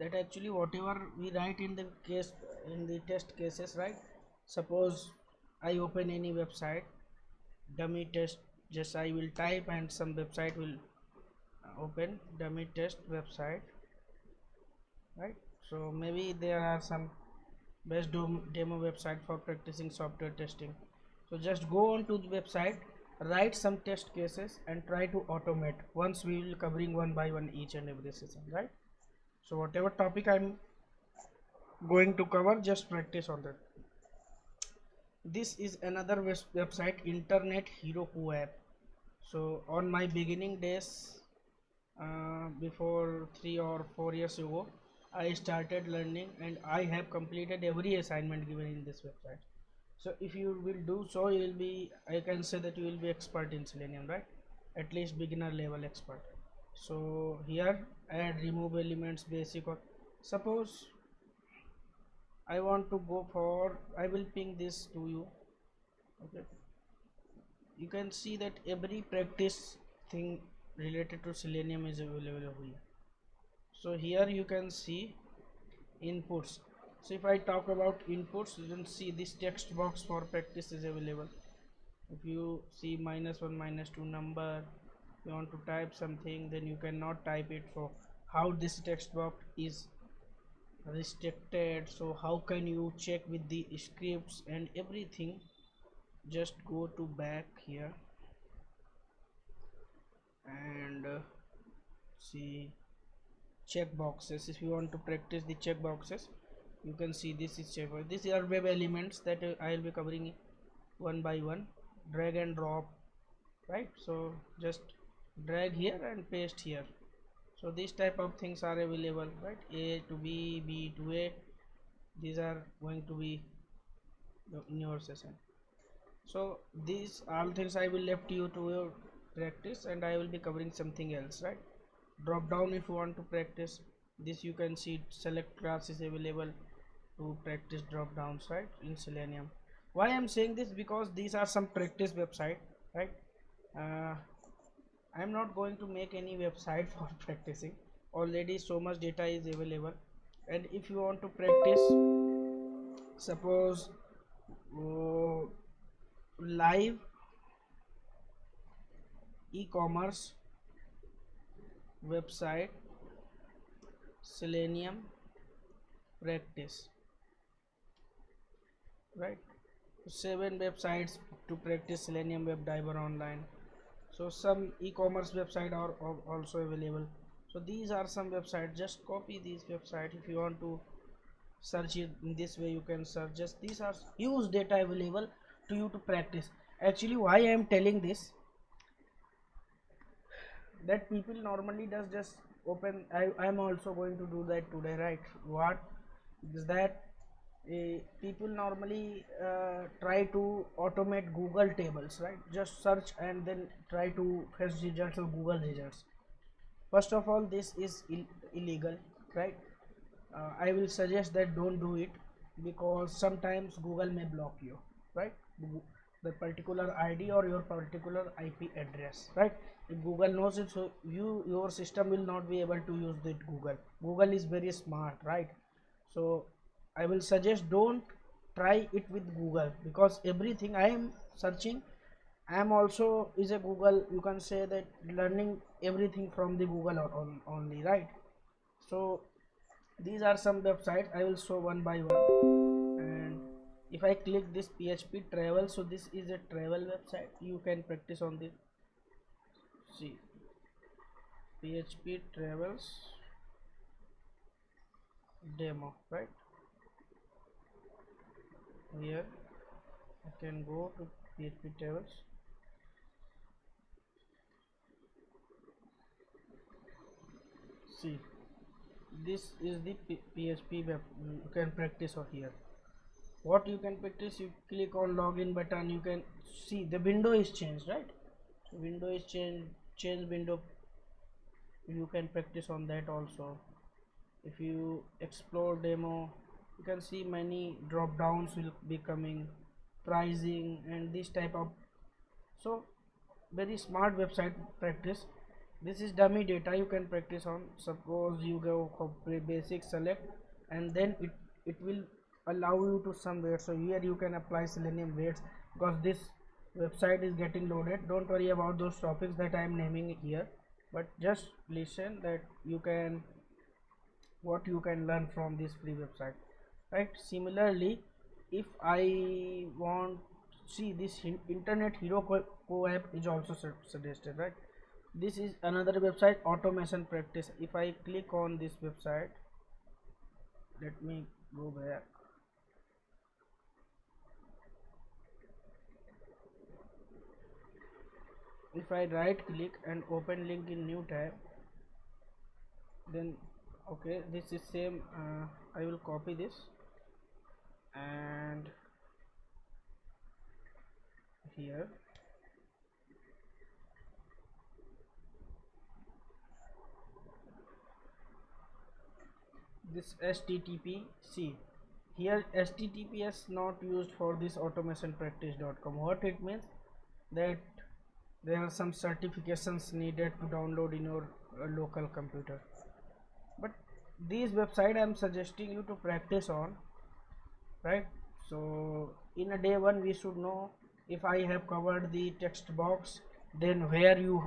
that actually whatever we write in the case, in the test cases, right? Suppose I open any website, dummy test, just I will type and some website will open dummy test website, right? So maybe there are some best demo website for practicing software testing. So just go on to the website, write some test cases and try to automate. Once we will covering one by one each and every session, right? So whatever topic I'm going to cover, just practice on that. This is another website, Internet Heroku app. So on my beginning days, before 3 or 4 years ago, I started learning and I have completed every assignment given in this website. So if you will do so, you will be, I can say that you will be expert in Selenium, right? At least beginner level expert. So here add remove elements basic, or suppose I want to go for, I will ping this to you. Okay, you can see that every practice thing related to Selenium is available here. So here you can see inputs. So if I talk about inputs, you can see this text box for practice is available. If you see -1 -2 number, you want to type something, then you cannot type it. So how this text box is restricted, so how can you check with the scripts and everything? Just go to back here and see check boxes. If you want to practice the check boxes, you can see this is check box. These are web elements that I will be covering one by one. Drag and drop, right? So just drag here and paste here. So these type of things are available, right? A to B, B to A. These are going to be in your session. So these all things I will left you to your practice, and I will be covering something else, right? Drop down if you want to practice this, you can see select class is available to practice drop downs, right, in Selenium. Why I'm saying this, because these are some practice website, right? I'm not going to make any website for practicing. Already so much data is available, and if you want to practice, suppose live e-commerce website Selenium practice, right? 7 websites to practice Selenium WebDriver online. So some e-commerce website are also available. So these are some websites. Just copy these websites. If you want to search it in this way, you can search. Just these are huge data available to you to practice. Actually, why I am telling this, that people normally does just open, I am also going to do that today, right? What is that? People normally try to automate Google tables, right? Just search and then try to fetch results of Google results. First of all, this is illegal, right? I will suggest that don't do it, because sometimes Google may block you, right? The particular ID or your particular IP address, right? If Google knows it, so your system will not be able to use that Google. Google is very smart, right? So I will suggest don't try it with Google, because everything I am searching, I am also is a Google, you can say that, learning everything from the Google only, right? So these are some websites I will show one by one. And if I click this PHP travel, so this is a travel website, you can practice on this. See, PHP travels demo, right? Here I can go to PHP travels. See, this is the PHP web, you can practice over here. What you can practice, you click on login button, you can see the window is changed, right? So window is change window, you can practice on that also. If you explore demo, you can see many drop downs will be coming, pricing and this type of. So very smart website practice. This is dummy data you can practice on. Suppose you go for basic select, and then it will allow you to some weights. So here you can apply Selenium weights, because this website is getting loaded. Don't worry about those topics that I am naming here, but just listen that you can, what you can learn from this free website, right? Similarly, if I want, see this internet hero co app is also suggested, right? This is another website, automation practice. If I click on this website, let me go back. If I right click and open link in new tab, then okay, this is same. I will copy this and here this HTTP. See here, HTTPS not used for this automationpractice.com. What it means, that there are some certifications needed to download in your local computer, but this website I am suggesting you to practice on, right? So in a day one we should know, if I have covered the text box, then where you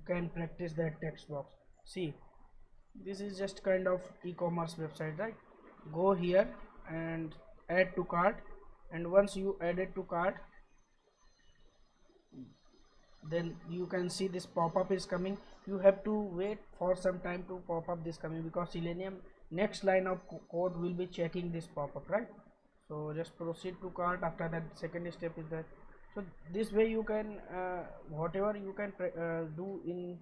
can practice that text box. See, this is just kind of e-commerce website, right? Go here and add to cart, and once you add it to cart, then you can see this pop-up is coming. You have to wait for some time to pop up this coming, because Selenium next line of code will be checking this pop-up, right? So just proceed to cart. After that, second step is that. So this way you can whatever you can do in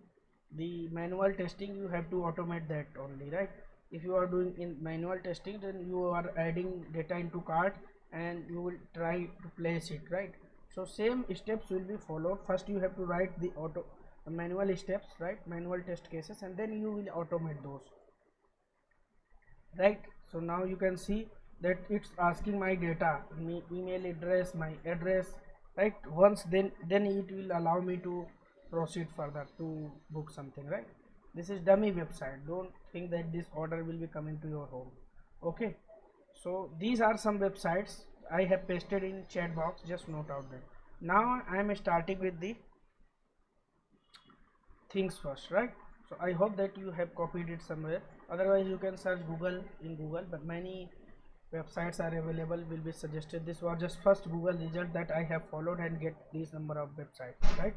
the manual testing, you have to automate that only, right? If you are doing in manual testing, then you are adding data into cart and you will try to place it, right? So same steps will be followed. First you have to write the manual steps, right? Manual test cases, and then you will automate those, right? So now you can see that it's asking my data, my email address, my address, right? Once then it will allow me to proceed further to book something, right? This is dummy website. Don't think that this order will be coming to your home. Okay, so these are some websites I have pasted in chat box, just note out that. Now I am starting with the things first, right? So I hope that you have copied it somewhere. Otherwise you can search Google in Google, but many websites are available, will be suggested. This was just first Google result that I have followed and get this number of websites, right?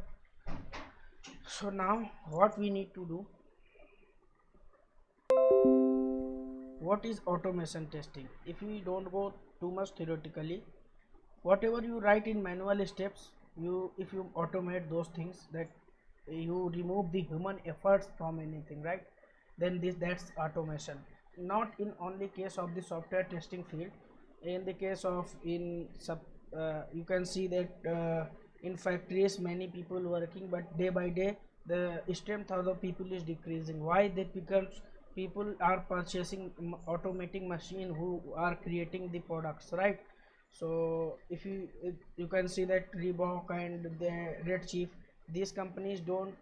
So now what we need to do, what is automation testing? If we don't go too much theoretically, whatever you write in manual steps, if you automate those things, that you remove the human efforts from anything, right? Then that's automation. Not in only case of the software testing field, in the case of you can see that in factories many people working, but day by day the strength of the people is decreasing. Why? That because people are purchasing automating machine who are creating the products, right? So if you can see that Reebok and the Red Chief, these companies don't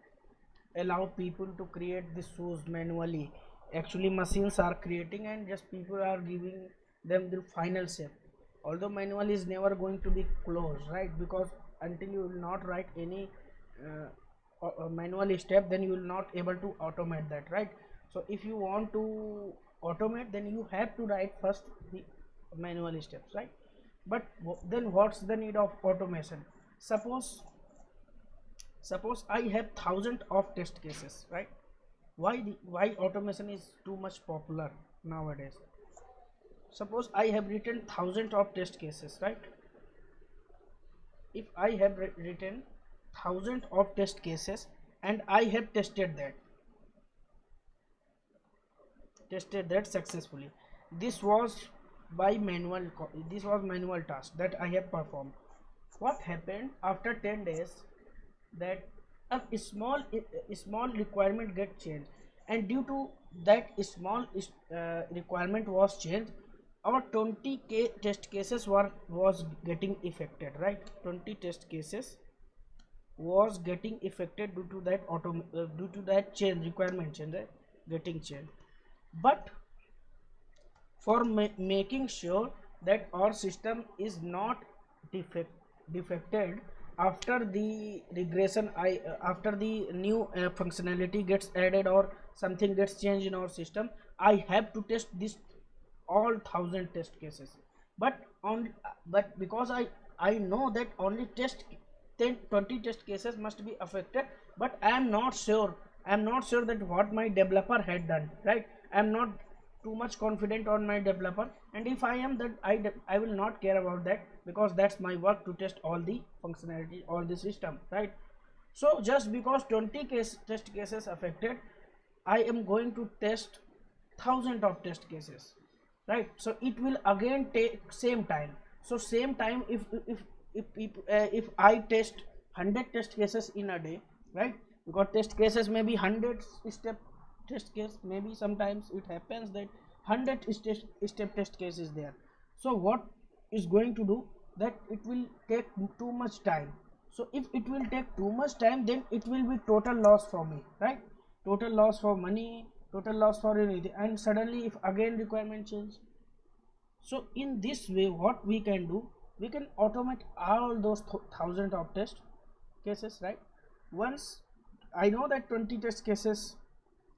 allow people to create the shoes manually. Actually machines are creating, and just people are giving them the final shape. Although manual is never going to be closed, right? Because until you will not write any manual step, then you will not able to automate that, right? So if you want to automate, then you have to write first the manual steps, right? But then what's the need of automation? Suppose I have thousands of test cases, right? Why automation is too much popular nowadays? Suppose I have written thousands of test cases, right? If I have written thousands of test cases and I have tested that successfully, this was manual task that I have performed. What happened after 10 days, that a small requirement get changed, and due to that small requirement was changed, our 20 test cases was getting affected, right? 20 test cases was getting affected due to that due to that change, requirement change, right? Getting changed. But for making sure that our system is not defected after the regression, after the new functionality gets added or something gets changed in our system, I have to test this all 1000 test cases. But on but because I know that only 20 test cases must be affected, but I am not sure that what my developer had done, right? I am not too much confident on my developer, and if I am, that I will not care about that, because that's my work to test all the functionality, all the system, right? So just because 20 test cases affected, I am going to test thousand of test cases, right? So it will again take same time. So same time, if I test 100 test cases in a day, right? Because test cases may be 100 step test case, maybe sometimes it happens that 100 step test case is there. So what is going to do, that it will take too much time. So if it will take too much time, then it will be total loss for me, right? Total loss for money, total loss for anything, and suddenly if again requirement change. So in this way, what we can do, we can automate all those thousands of test cases, right? Once I know that 20 test cases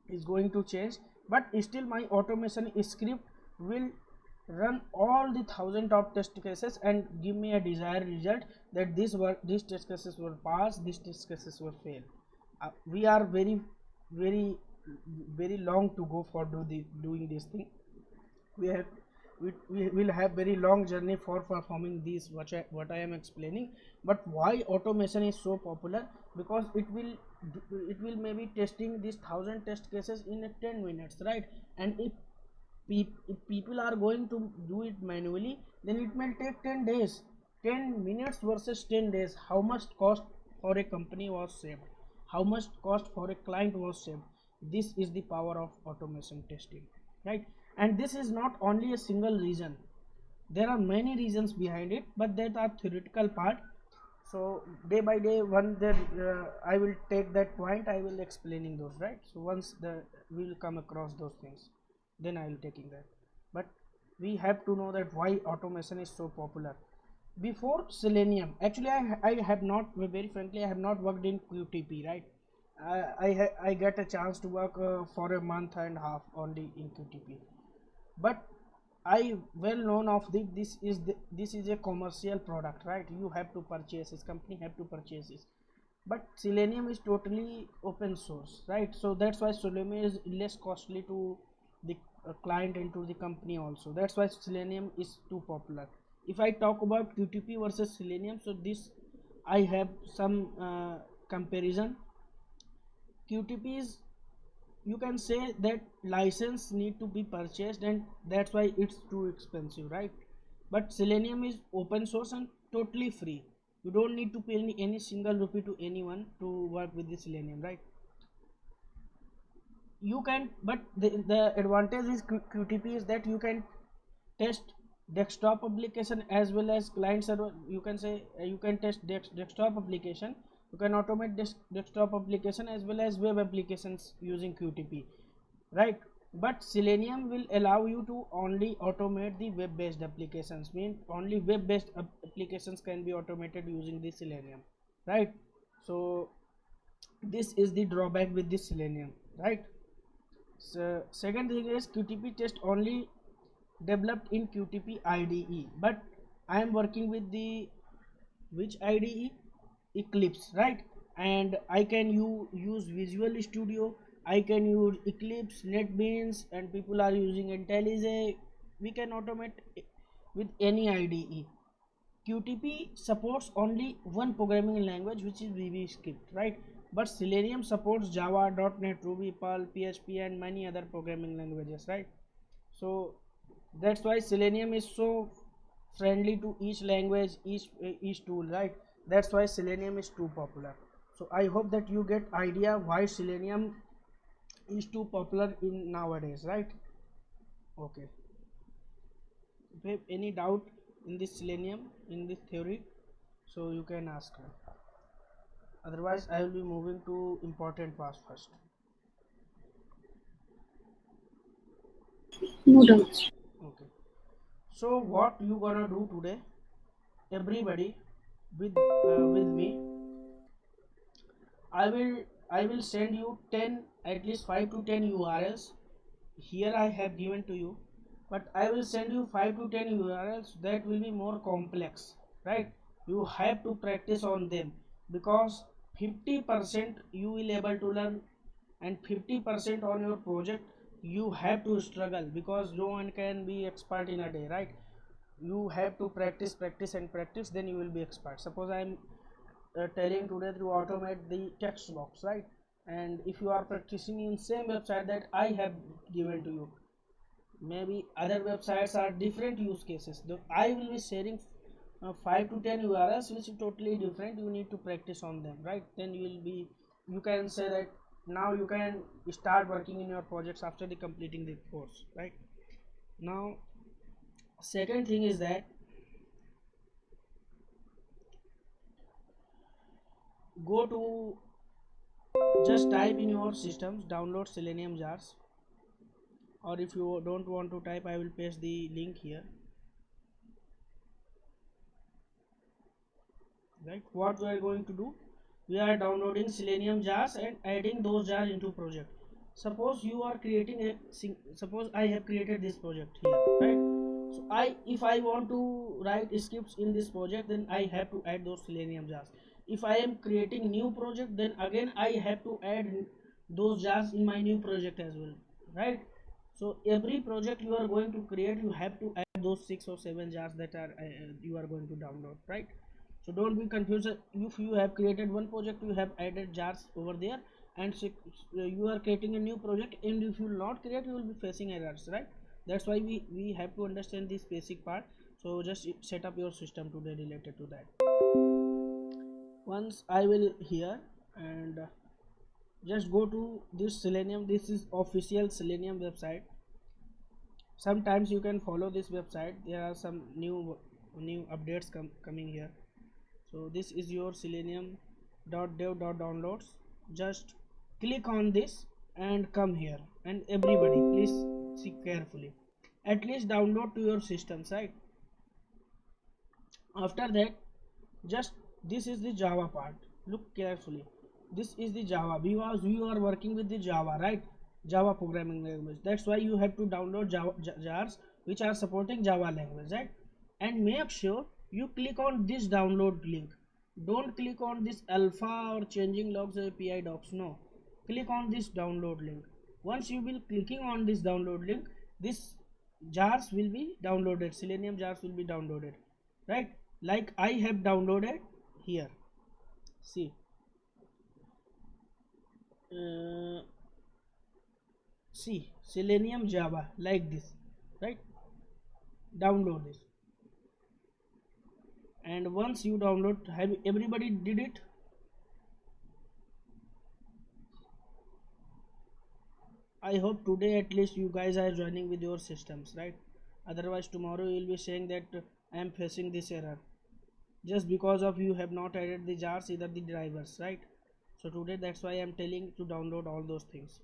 is going to change, but still my automation script will run all the thousand of test cases and give me a desired result, that these test cases were passed, these test cases were failed. We are very very long to go for doing this thing. We have we will have very long journey for performing these what I am explaining. But why automation is so popular? Because it will maybe testing these 1000 test cases in 10 minutes, right? And if people are going to do it manually, then it may take 10 days. 10 minutes versus 10 days, how much cost for a company was saved, how much cost for a client was saved. This is the power of automation testing, right? And this is not only a single reason, there are many reasons behind it, but that are theoretical part. So day by day, one there I will take that point, I will explaining those, right? So once the we will come across those things, then I will taking that. But we have to know that why automation is so popular. Before Selenium, actually I have not, very frankly, I have not worked in QTP, right? I get a chance to work for a month and a half only in QTP. But I well known of this is a commercial product, right? You have to purchase this, company have to purchase this. But Selenium is totally open source, right? So that's why Selenium is less costly to the client and to the company also. That's why Selenium is too popular. If I talk about QTP versus Selenium, so this I have some comparison. QTP is, you can say that license need to be purchased, and that's why it's too expensive, right? But Selenium is open source and totally free. You don't need to pay any single rupee to anyone to work with the Selenium, right? You can, but the advantage is QTP is that you can test desktop application as well as client server. You can say you can test desktop application, you can automate desktop application as well as web applications using QTP, right? But Selenium will allow you to only automate the web based applications, mean only web based applications can be automated using the Selenium, right? So this is the drawback with this Selenium, right? So second thing is QTP test only developed in QTP IDE, but I am working with the which IDE? Eclipse, right? And I can use Visual Studio, I can use Eclipse, NetBeans, and people are using IntelliJ. We can automate with any IDE. QTP supports only one programming language, which is VBScript, right? But Selenium supports Java, .NET, Ruby, Perl, PHP, and many other programming languages, right? So that's why Selenium is so friendly to each language, each tool, right? That's why Selenium is too popular. So I hope that you get idea why Selenium is too popular in nowadays, right? Okay. If you have any doubt in this Selenium, in this theory, so you can ask her. otherwise I will be moving to important parts first. No doubts. Okay, so what you gonna do today, everybody, with me, I will send you 10, at least 5 to 10 URLs. Here I have given to you, but I will send you 5 to 10 URLs that will be more complex, right? You have to practice on them, because 50% you will able to learn, and 50% on your project you have to struggle, because no one can be expert in a day, right? You have to practice, practice and practice, then you will be expert. Suppose I am telling today to automate the text box, right? And if you are practicing in same website that I have given to you, maybe other websites are different use cases, though I will be sharing 5 to 10 URLs which is totally different. You need to practice on them, right? Then you will be, you can say that now you can start working in your projects after the completing the course, right? Now, second thing is that go to, just type in your systems download Selenium jars, or if you don't want to type, I will paste the link here, right? What we are going to do, we are downloading Selenium jars and adding those jars into project. Suppose you are creating a suppose I have created this project here, right? So if I want to write scripts in this project, then I have to add those Selenium jars. If I am creating new project, then again I have to add those jars in my new project as well, right? So every project you are going to create, you have to add those 6 or 7 jars that are you are going to download, right? So don't be confused. If you have created one project, you have added jars over there, and you are creating a new project, and if you will not create, you will be facing errors, right? That's why we have to understand this basic part. So just set up your system today related to that. Once I will here, and just go to this Selenium, this is official Selenium website. Sometimes you can follow this website, there are some new updates coming here. So this is your selenium.dev.downloads. Just click on this and come here, and everybody please see carefully, at least download to your systems, right? After that, just this is the Java part, look carefully. This is the Java, because you are working with the Java, right? Java programming language, that's why you have to download Java jars which are supporting Java language, right? And make sure you click on this download link. Don't click on this alpha or changing logs API docs, no. Click on this download link. Once you will clicking on this download link, this jars will be downloaded, Selenium jars will be downloaded, right? Like I have downloaded here, see, uh, see Selenium Java like this, right? Download this, and once you download, have everybody did it? I hope today at least you guys are joining with your systems, right? Otherwise tomorrow you will be saying that I am facing this error, just because of you have not added the jars, either the drivers, right? So today that's why I am telling to download all those things.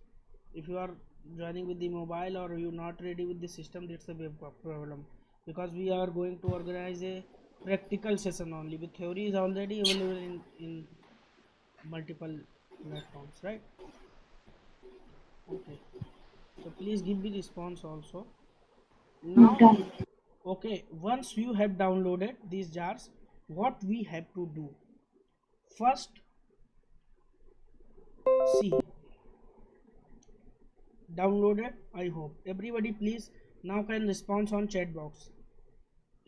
If you are joining with the mobile or you not ready with the system, that's a big problem, because we are going to organize a practical session only, with theory is already available in multiple platforms, right? Okay, so please give me response also. No Now, done. okay, once you have downloaded these jars, what we have to do first, see, downloaded, I hope everybody please now can respond on chat box.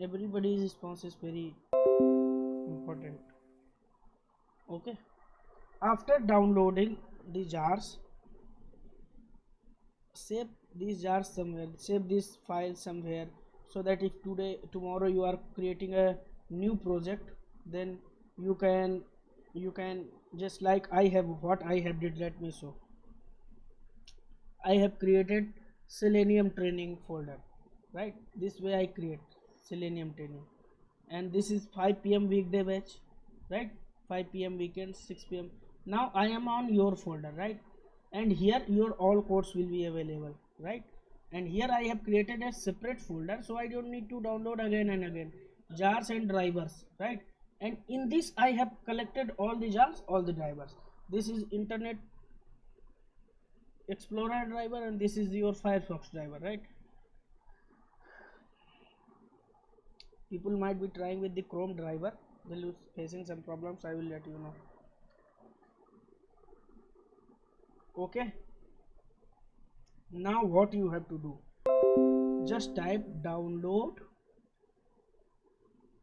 Everybody's response is very important. Okay, after downloading the jars, save these jars somewhere, save this file somewhere, so that if tomorrow you are creating a new project, then you can just like I have, what I have did, let me show. I have created Selenium training folder, right? This way I create Selenium training, and this is 5 p.m. weekday batch, right? 5 p.m. weekend, 6 p.m. Now I am on your folder, right? And here your all codes will be available, right? And here I have created a separate folder, so I don't need to download again and again jars and drivers, right? And in this I have collected all the jars, all the drivers. This is Internet Explorer driver and this is your Firefox driver, right? People might be trying with the Chrome driver, will be facing some problems. I will let you know. Okay, now what you have to do, just type download.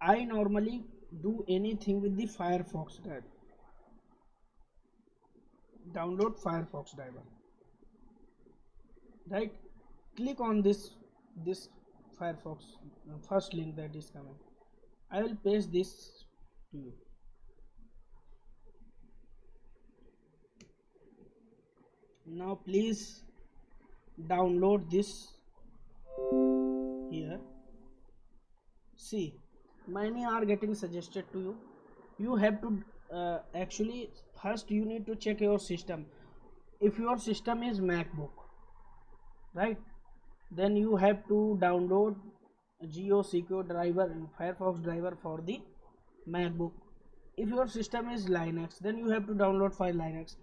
I normally do anything with the Firefox driver. Download Firefox driver, right? Click on this Firefox first link that is coming. I will paste this to you. Now please download this here. See, many are getting suggested to you. You have to actually first you need to check your system. If your system is MacBook, right, then you have to download GeoSecure driver and Firefox driver for the MacBook. If your system is Linux, then you have to download for Linux.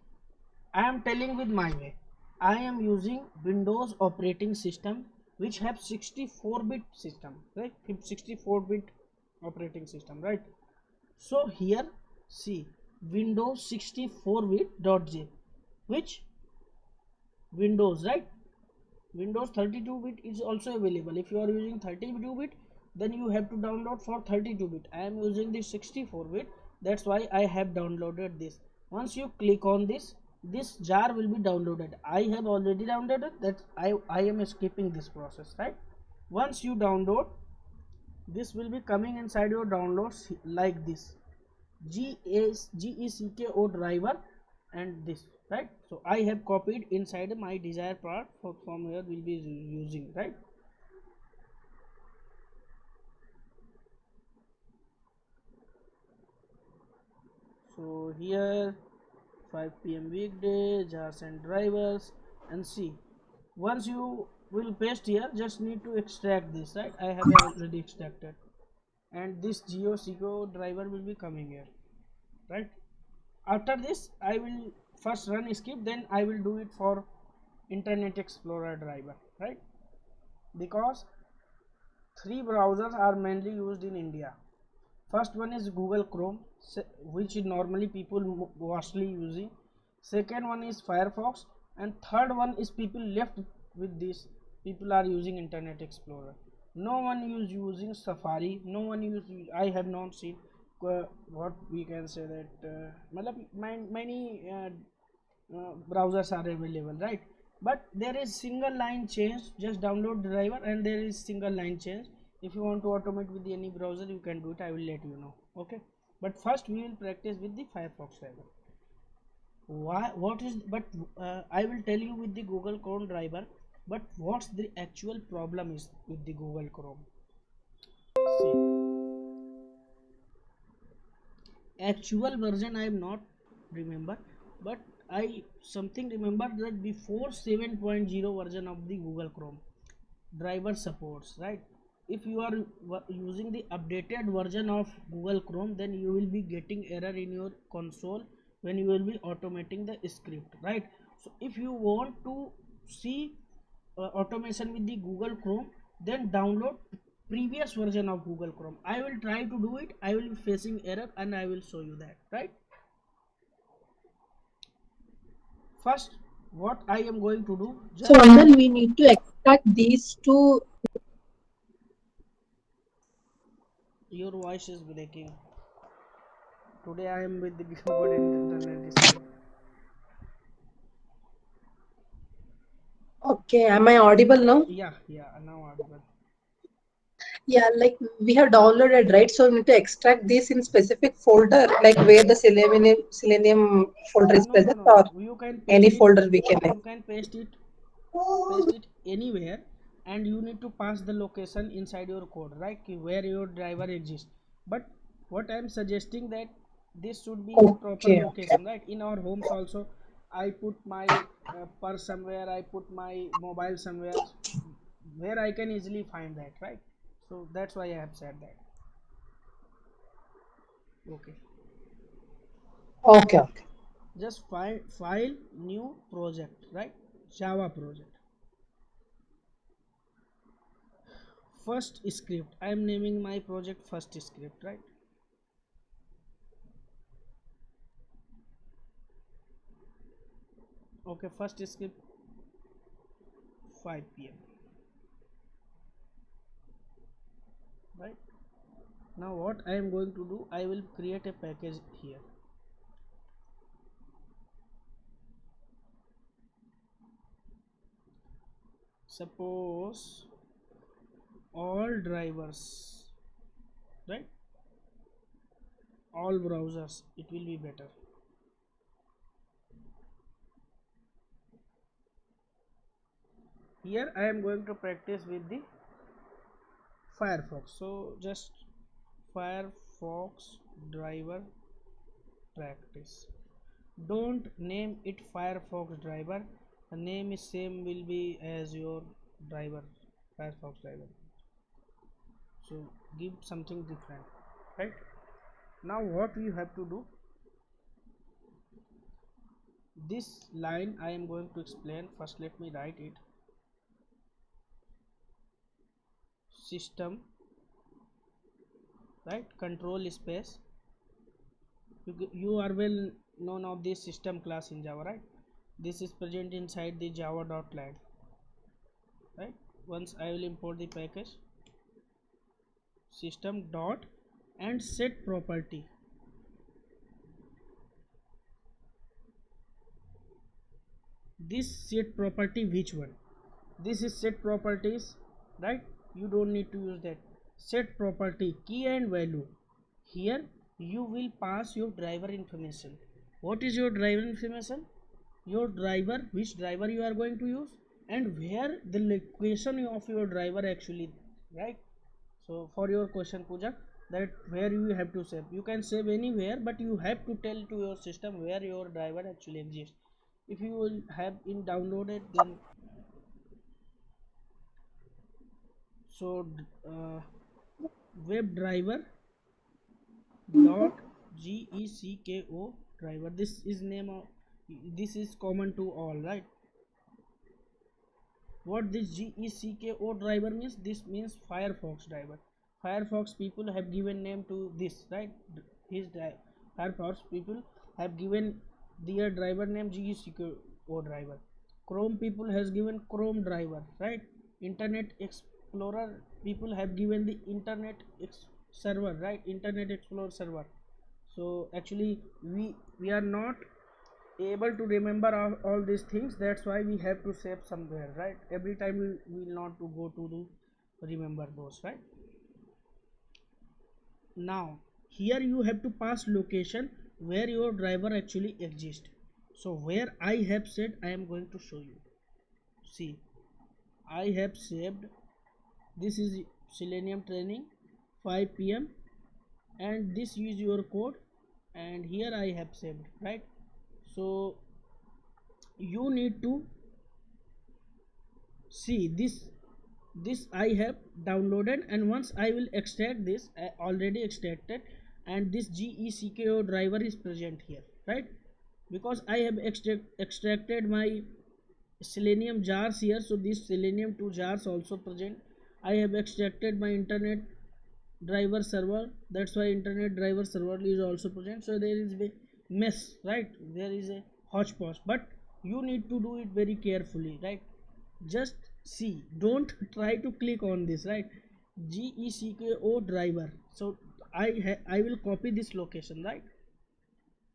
I am telling with my way. I am using Windows operating system which have 64-bit system, right? 64-bit operating system, right? So here see Windows 64-bit.zip, which Windows, right? Windows 32-bit is also available. If you are using 32-bit, then you have to download for 32-bit. I am using the 64-bit, that's why I have downloaded this. Once you click on this jar will be downloaded. I have already downloaded that. I am skipping this process, right? Once you download, this will be coming inside your downloads like this, GECKO driver and this, right? So I have copied inside my desired part from here will be using, right? So here 5 p.m. weekday, jars and drivers, and see, once you will paste here, just need to extract this, right? I have already extracted, and this GeoSecure driver will be coming here, right? After this I will first run skip, then I will do it for Internet Explorer driver, right? Because three browsers are mainly used in India. First one is Google Chrome, which normally people mostly using. Second one is Firefox, and third one is people left with this. People are using Internet Explorer. No one is using Safari. No one use. I have not seen what we can say that many browsers are available, right? But there is single line change. Just download the driver and there is single line change. If you want to automate with any browser, you can do it. I will let you know. Okay, but first we will practice with the Firefox driver. Why, what is, but I will tell you with the Google Chrome driver, but what's the actual problem is with the Google Chrome. See, actual version I am not remember, but I something remember that before 7.0 version of the Google Chrome driver supports, right? If you are using the updated version of Google Chrome, then you will be getting error in your console when you will be automating the script, right? So if you want to see automation with the Google Chrome, then download previous version of Google Chrome. I will try to do it. I will be facing error and I will show you that, right? First, what I am going to do, So then we need to extract these two. Your voice is breaking. Today I am with the good internet speed. Okay, am I audible now? Yeah, now audible. Yeah, like we have downloaded, right? So we need to extract this in specific folder, like where the Selenium folder is No, no, present, no, or no. You can any paste it. folder we can. You can paste it anywhere, and you need to pass the location inside your code, right? Where your driver exists. But what I am suggesting that this should be the proper Okay, okay. location, right? In our homes also, I put my purse somewhere, I put my mobile somewhere where I can easily find that, right? So that's why I have said that. Okay, Okay, okay. just file new project, right? Java project. First script, I am naming my project first script, right? Okay, first script 5 p.m. right? Now what I am going to do, I will create a package here. Suppose all drivers, right? All browsers, it will be better. Here I am going to practice with the Firefox. So just Firefox driver practice. Don't name it Firefox driver. The name is same will be as your driver, Firefox driver. So give something different, right? Now what you have to do, this line I am going to explain. First let me write it. System, right? Control space. You are well known of this system class in Java, right? This is present inside the java.land, right? Once I will import the package system dot and set property. This set property, which one? This is set properties, right? You don't need to use that. Set property key and value. Here you will pass your driver information. What is your driver information? Your driver, which driver you are going to use, and where the location of your driver actually, right? So for your question, Pooja, that where you have to save, you can save anywhere, but you have to tell to your system where your driver actually exists. If you will have in downloaded, then so web driver dot gecko driver, this is name of, this is common to all, right? What this gecko driver means, this means Firefox driver. Firefox people have given name to this, right? His Firefox people have given their driver name gecko driver. Chrome people has given Chrome driver, right? Internet Explorer people have given the server, right? Internet Explorer server. So actually we are not able to remember all these things. That's why we have to save somewhere, right? Every time we will not to go to do remember those, right? Now here you have to pass location where your driver actually exists. So where I have said, I am going to show you. See, I have saved, this is Selenium training 5 p.m. and this is your code, and here I have saved, right? So you need to see this I have downloaded, and once I will extract this, I already extracted, and this gecko driver is present here, right? Because I have extracted my Selenium jars here, so this Selenium 2 jars also present. I have extracted my internet driver server, that's why internet driver server is also present. So there is a mess, right? There is a hodgepodge, but you need to do it very carefully, right? Just see, don't try to click on this, right? gecko driver. So I will copy this location, right?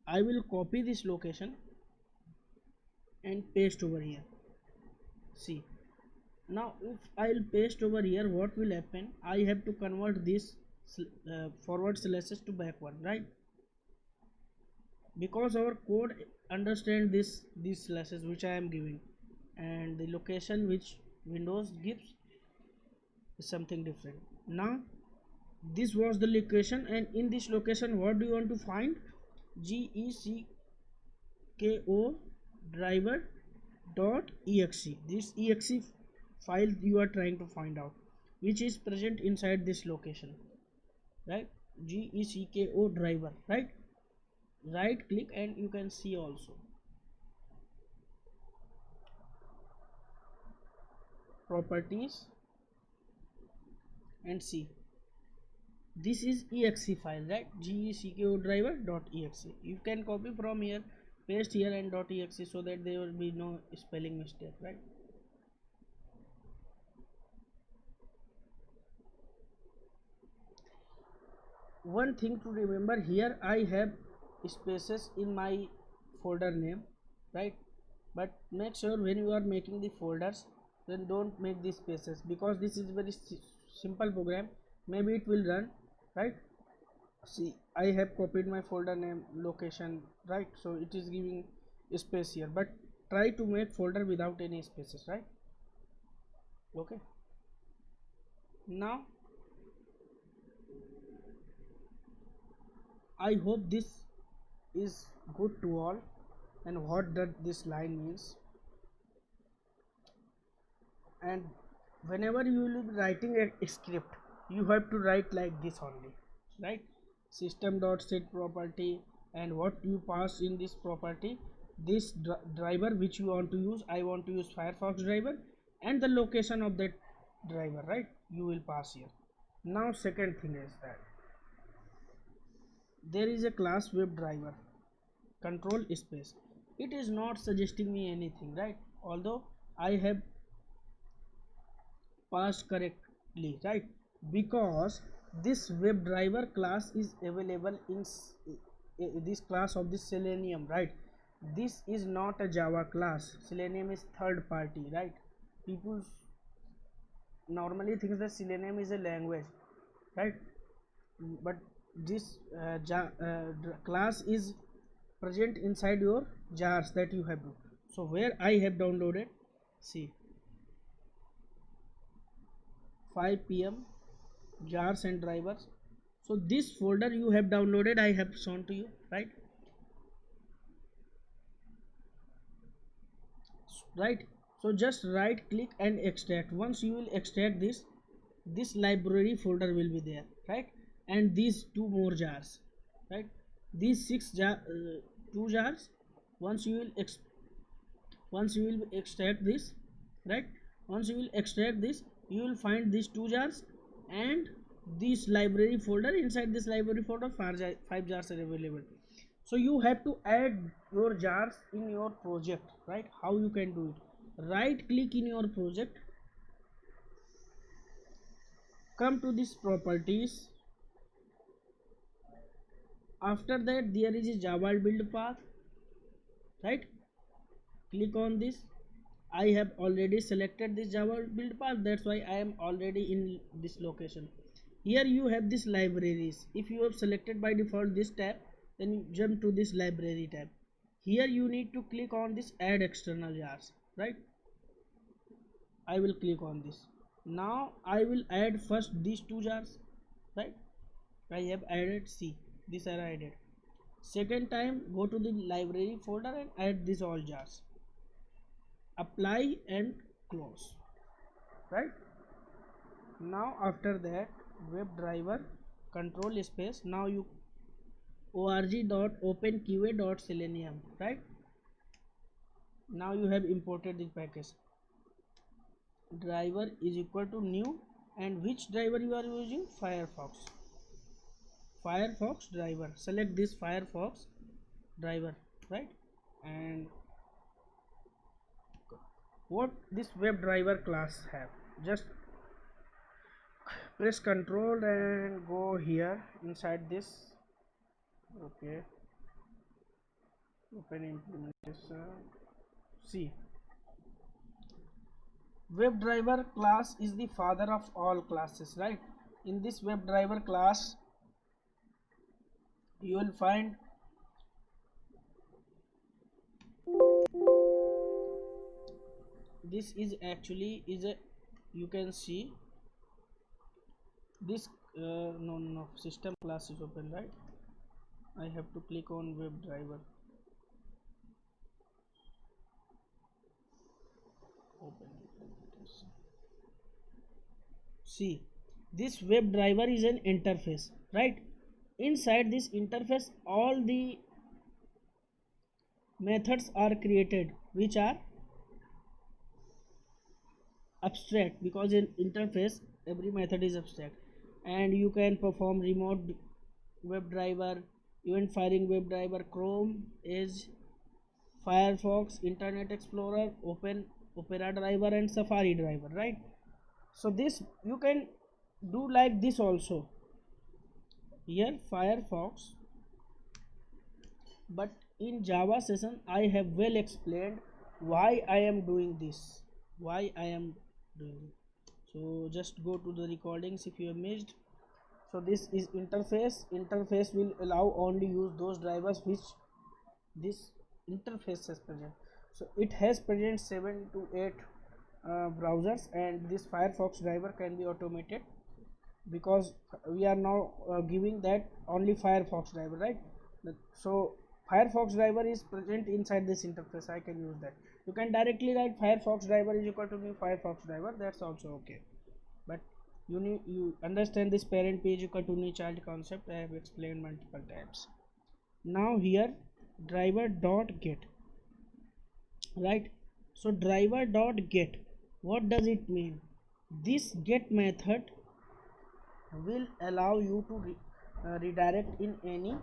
I will copy this location and paste over here. See, now if I'll paste over here, what will happen? I have to convert this forward slashes to backward, right? Because our code understand this these slashes which I am giving, and the location which Windows gives is something different. Now this was the location, and in this location what do you want to find? gecko driver dot exe. This exe file you are trying to find out, which is present inside this location, right? Gecko driver, right? Right click and you can see also properties and see. This is exe file, right? Gecko driver dot exe. You can copy from here, paste here and dot exe, so that there will be no spelling mistake, right? One thing to remember, here I have spaces in my folder name, right? But make sure when you are making the folders, then don't make these spaces, because this is very simple program. Maybe it will run, right? See, I have copied my folder name location, right? So it is giving space here, but try to make folder without any spaces, right? Okay, now I hope this is good to all, and what that this line means. And whenever you will be writing a script, you have to write like this only, right? System dot set property, and what you pass in this property, this driver which you want to use. I want to use Firefox driver, and the location of that driver, right? You will pass here. Now second thing is that there is a class WebDriver control space. It is not suggesting me anything, right? Although I have passed correctly, right? Because this WebDriver class is available in this class of this Selenium, right? This is not a Java class. Selenium is third party, right? People normally think that Selenium is a language, right? But this class is present inside your jars that you have. So where I have downloaded, see, 5 p.m. jars and drivers. So this folder you have downloaded, I have shown to you, right? Right. So just right click and extract. Once you will extract this library folder will be there, right? And these two more jars, right? These two jars. Once you will extract this, right? Once you will extract this, you will find these two jars and this library folder. Inside this library folder, 5 jars are available. So you have to add your jars in your project, right? How you can do it? Right click in your project, come to this properties. After that there is a Java build path, right? Click on this. I have already selected this Java build path, that's why I am already in this location. Here you have this libraries. If you have selected by default this tab, then you jump to this library tab. Here you need to click on this add external jars, right? I will click on this. Now I will add first these two jars, right? I have added, see, these are added. Second time, go to the library folder and add these all jars. Apply and close, right? Now after that, WebDriver control space. Now you org.openqa.selenium, right? Now you have imported the package. Driver is equal to new, and which driver you are using? Firefox driver. Select this Firefox driver, right? And what this WebDriver class have, just press Ctrl and go here inside this. Okay, open implementation. See, WebDriver class is the father of all classes, right? In this WebDriver class you will find this is actually is a, you can see this no system class is open, right? I have to click on WebDriver. Open implementation. See, this WebDriver is an interface, right? Inside this interface, all the methods are created which are abstract, because in interface every method is abstract, and you can perform remote WebDriver, event firing WebDriver, Chrome, Edge, Firefox, Internet Explorer, Open Opera driver, and Safari driver, right? So this you can do like this also. Here Firefox, but in Java session I have well explained why I am doing this. Why I am doing it. So just go to the recordings if you have missed. So this is interface. Interface will allow only use those drivers which this interface has present. So it has present 7 to 8 browsers, and this Firefox driver can be automated because we are now giving that only Firefox driver, right? So Firefox driver is present inside this interface. I can use that. You can directly write Firefox driver is equal to new Firefox driver, that's also okay, but you understand this parent page equal to new child concept. I have explained multiple times. Now here driver dot get, right? So driver dot get, what does it mean? This get method will allow you to redirect in any.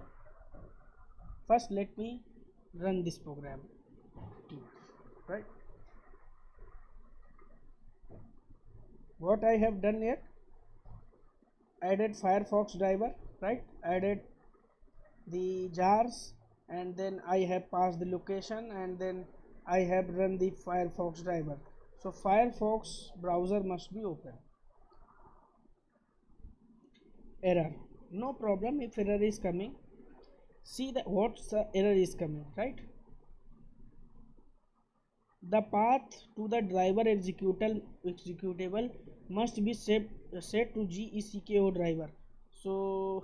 First let me run this program, right? What I have done here, added Firefox driver, right? Added the jars, and then I have passed the location, and then I have run the Firefox driver. So Firefox browser must be open. Error, no problem if error is coming. See that what's the error is coming, right? The path to the driver executable must be set to GECKO driver. So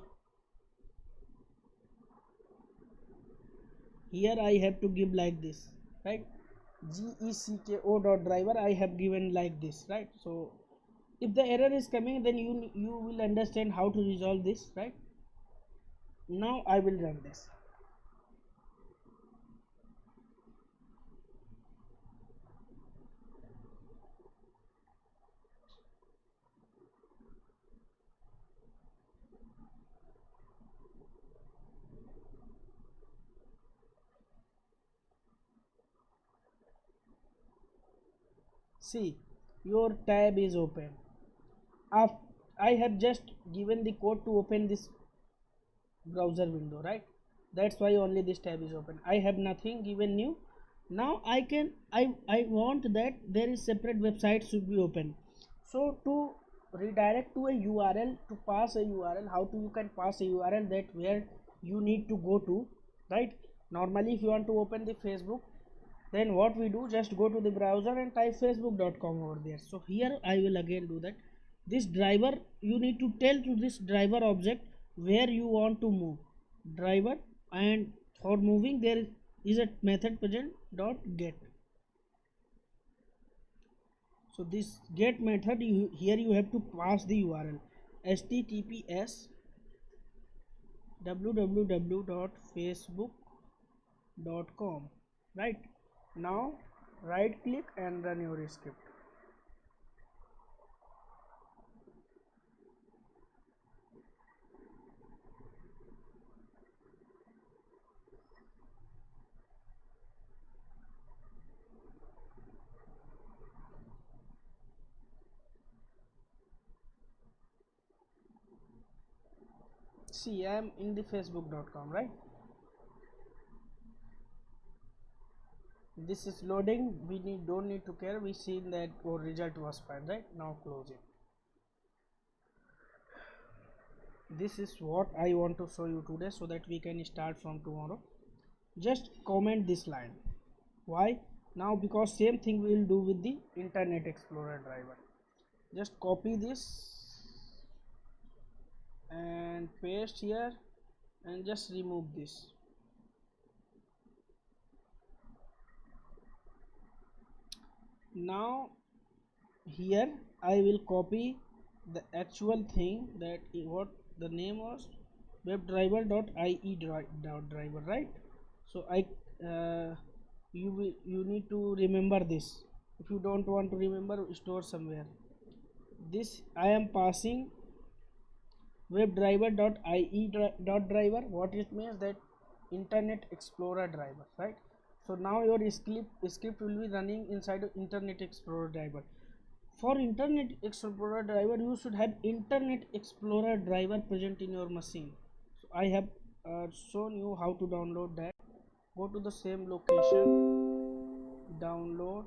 here I have to give like this, right? GECKO dot driver I have given like this, right? So if the error is coming, then you will understand how to resolve this, right? Now I will run this. See, your tab is open. I have just given the code to open this browser window, right? That's why only this tab is open. I have nothing given new. Now I want that there is separate website should be open. So to redirect to a URL, to pass a URL, how to you can pass a URL that where you need to go to, right? Normally if you want to open the Facebook, then what we do, just go to the browser and type facebook.com over there. So here I will again do that. This driver, you need to tell to this driver object where you want to move driver, and for moving there is a method present dot get. So this get method, here you have to pass the URL https www.facebook.com, right? Now right click and run your script. See, I am in the facebook.com, right? This is loading. We don't need to care. We seen that our result was fine, right? Now close it. This is what I want to show you today, so that we can start from tomorrow. Just comment this line. Why? Now because same thing we will do with the Internet Explorer driver. Just copy this and paste here and just remove this. Now here I will copy the actual thing, that what the name was, webdriver.ie driver, right? So you need to remember this. If you don't want to remember, store somewhere. This I am passing webdriver.ie driver. What it means, that Internet Explorer driver, right? So now your script will be running inside Internet Explorer driver. For Internet Explorer driver, you should have Internet Explorer driver present in your machine. So I have shown you how to download that. Go to the same location, download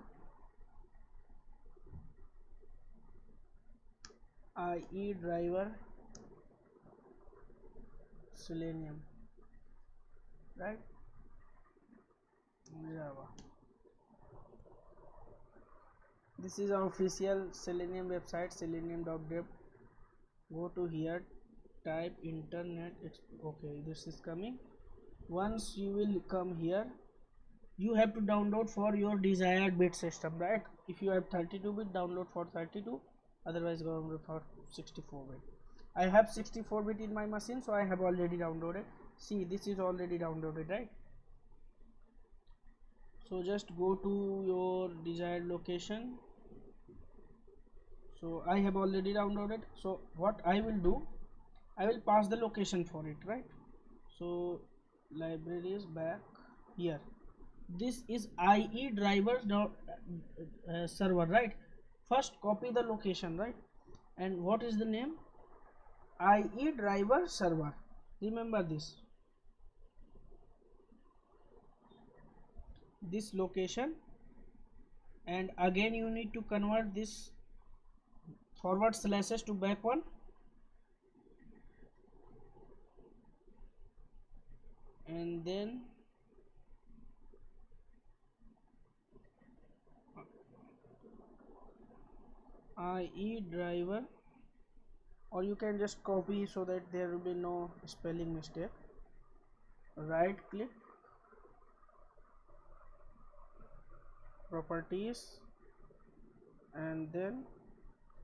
IE driver Selenium, right? Java. This is our official Selenium website, selenium.dev. Go to here, type internet. Okay, this is coming. Once you will come here, you have to download for your desired bit system, right? If you have 32-bit, download for 32, otherwise go for 64-bit. I have 64-bit in my machine, so I have already downloaded. See, this is already downloaded, right? So just go to your desired location. So I have already downloaded. So what I will do, I will pass the location for it, right? So library is back here. This is IE drivers server, right? First copy the location, right? And what is the name? IE driver server. Remember this location, and again you need to convert this forward slashes to back one, and then IE driver, or you can just copy so that there will be no spelling mistake. Right click, properties, and then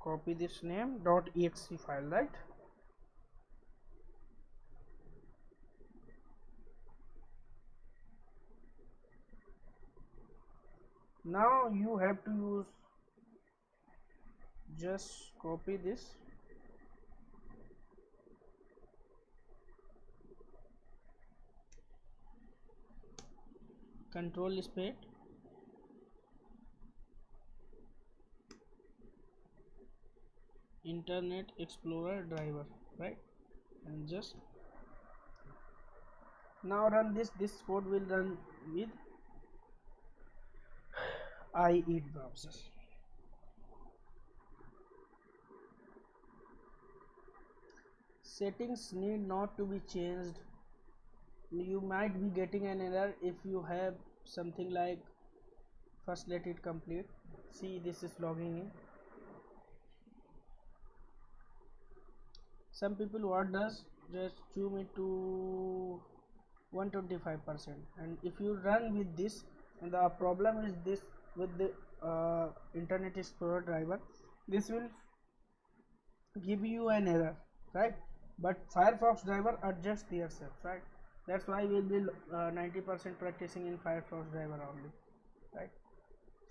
copy this name .exe file, right? Now you have to use, just copy this, control space, Internet Explorer driver, right? And just now run this code will run with IE browser. Settings need not to be changed. You might be getting an error if you have something like, first let it complete. See, this is logging in. Some people what does, just zoom it to 125%, and if you run with this, and the problem is this with the Internet Explorer driver, this will give you an error, right? But Firefox driver adjust yourself, right? That's why we'll be 90% practicing in Firefox driver only, right?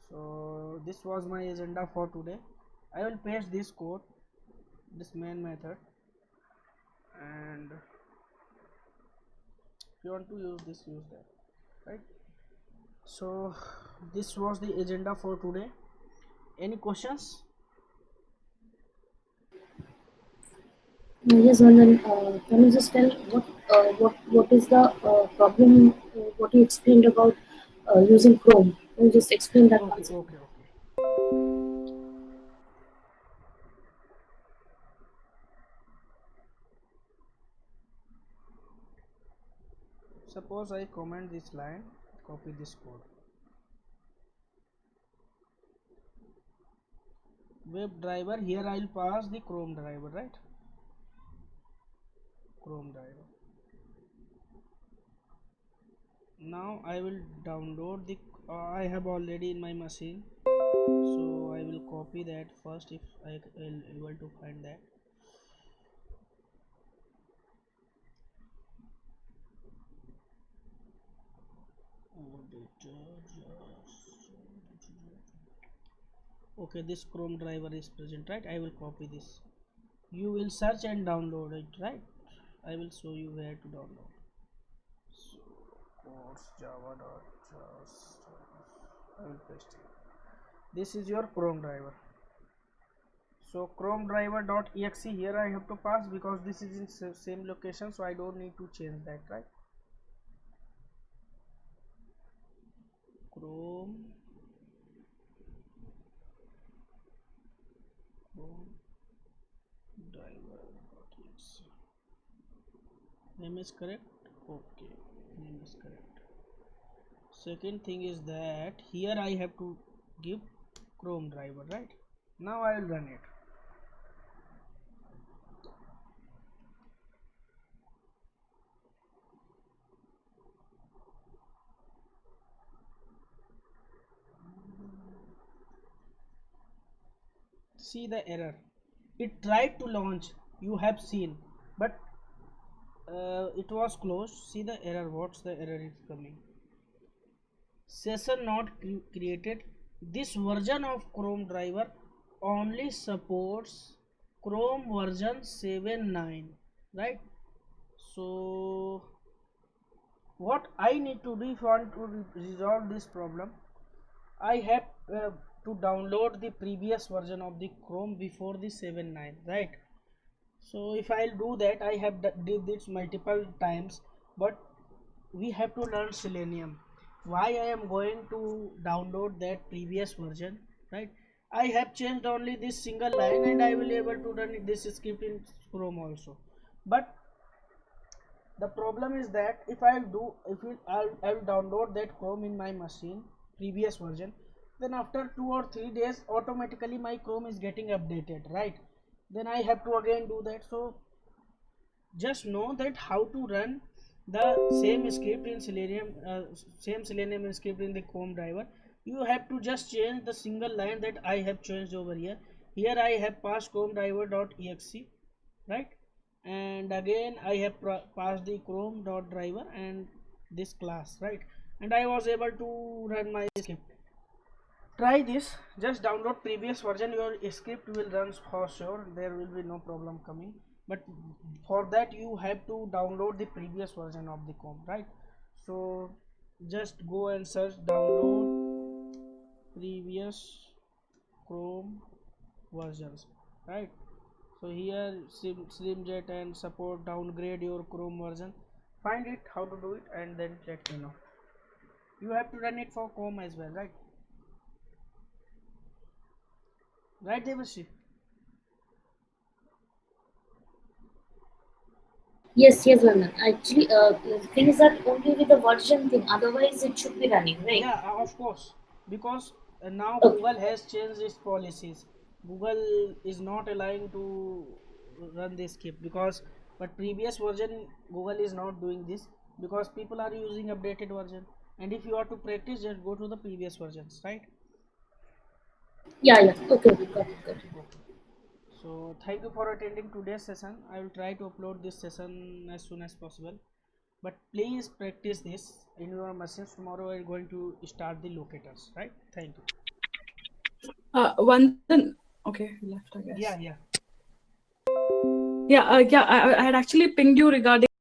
So this was my agenda for today. I will paste this code, this main method, and if you want to use this, use that, right? So this was the agenda for today. Any questions? Yes, and then can you just tell what is the problem? What you explained about using Chrome? Can you just explain that Okay, concept? okay, okay. Suppose I comment this line, copy this code. Web driver, here I will pass the Chrome driver, right? Chrome driver. now I will download the I have already in my machine, so I will copy that first if I will able to find that. Okay, this Chrome driver is present, right? I will copy this. You will search and download it, right? I will show you where to download. So course java.just I will paste it. This is your Chrome driver. So Chrome driver.exe here I have to pass because this is in same location, so I don't need to change that, right? Chrome driver.exe. Name is correct. Okay, name is correct. Second thing is that here I have to give Chrome driver, right? Now I will run it. See the error. It tried to launch, you have seen, but it was closed. See the error. What's the error is coming? Session not created. This version of Chrome driver only supports Chrome version 7.9, right? So what I need to do if I want to resolve this problem, I have to download the previous version of the Chrome before the 7.9, right? So if I'll do that, I have did this multiple times, but we have to learn Selenium. Why I am going to download that previous version, right? I have changed only this single line and I will able to run this script in Chrome also. But the problem is that if I'll download that Chrome in my machine previous version, then after 2 or 3 days automatically my Chrome is getting updated, right? Then I have to again do that. So just know that how to run the same script in Selenium, same Selenium script in the Chrome driver. You have to just change the single line that I have changed over here. Here I have passed Chrome driver.exe, right? And again I have passed the Chrome.driver and this class, right? And I was able to run my script. Try this, just download previous version, your script will run for sure, there will be no problem coming. But for that you have to download the previous version of the Chrome, right? So just go and search download previous Chrome versions, right? So here Slimjet and support downgrade your Chrome version. Find it how to do it and then let me know. You have to run it for Chrome as well, right? Right, Devashi? Yes, yes, Vanan. Actually, the thing is that only with the version thing, otherwise it should be running, right? Yeah, of course. Because now Okay. Google has changed its policies. Google is not allowing to run this script because, but previous version Google is not doing this because people are using updated version. And if you are to practice, just go to the previous versions, right? Yeah, yeah. Okay, okay, got it, got it. Okay. So thank you for attending today's session. I will try to upload this session as soon as possible. But please practice this in your machines. Tomorrow we are going to start the locators, right? Thank you. One then okay, he left, I guess. Yeah, yeah. Yeah, I had actually pinged you regarding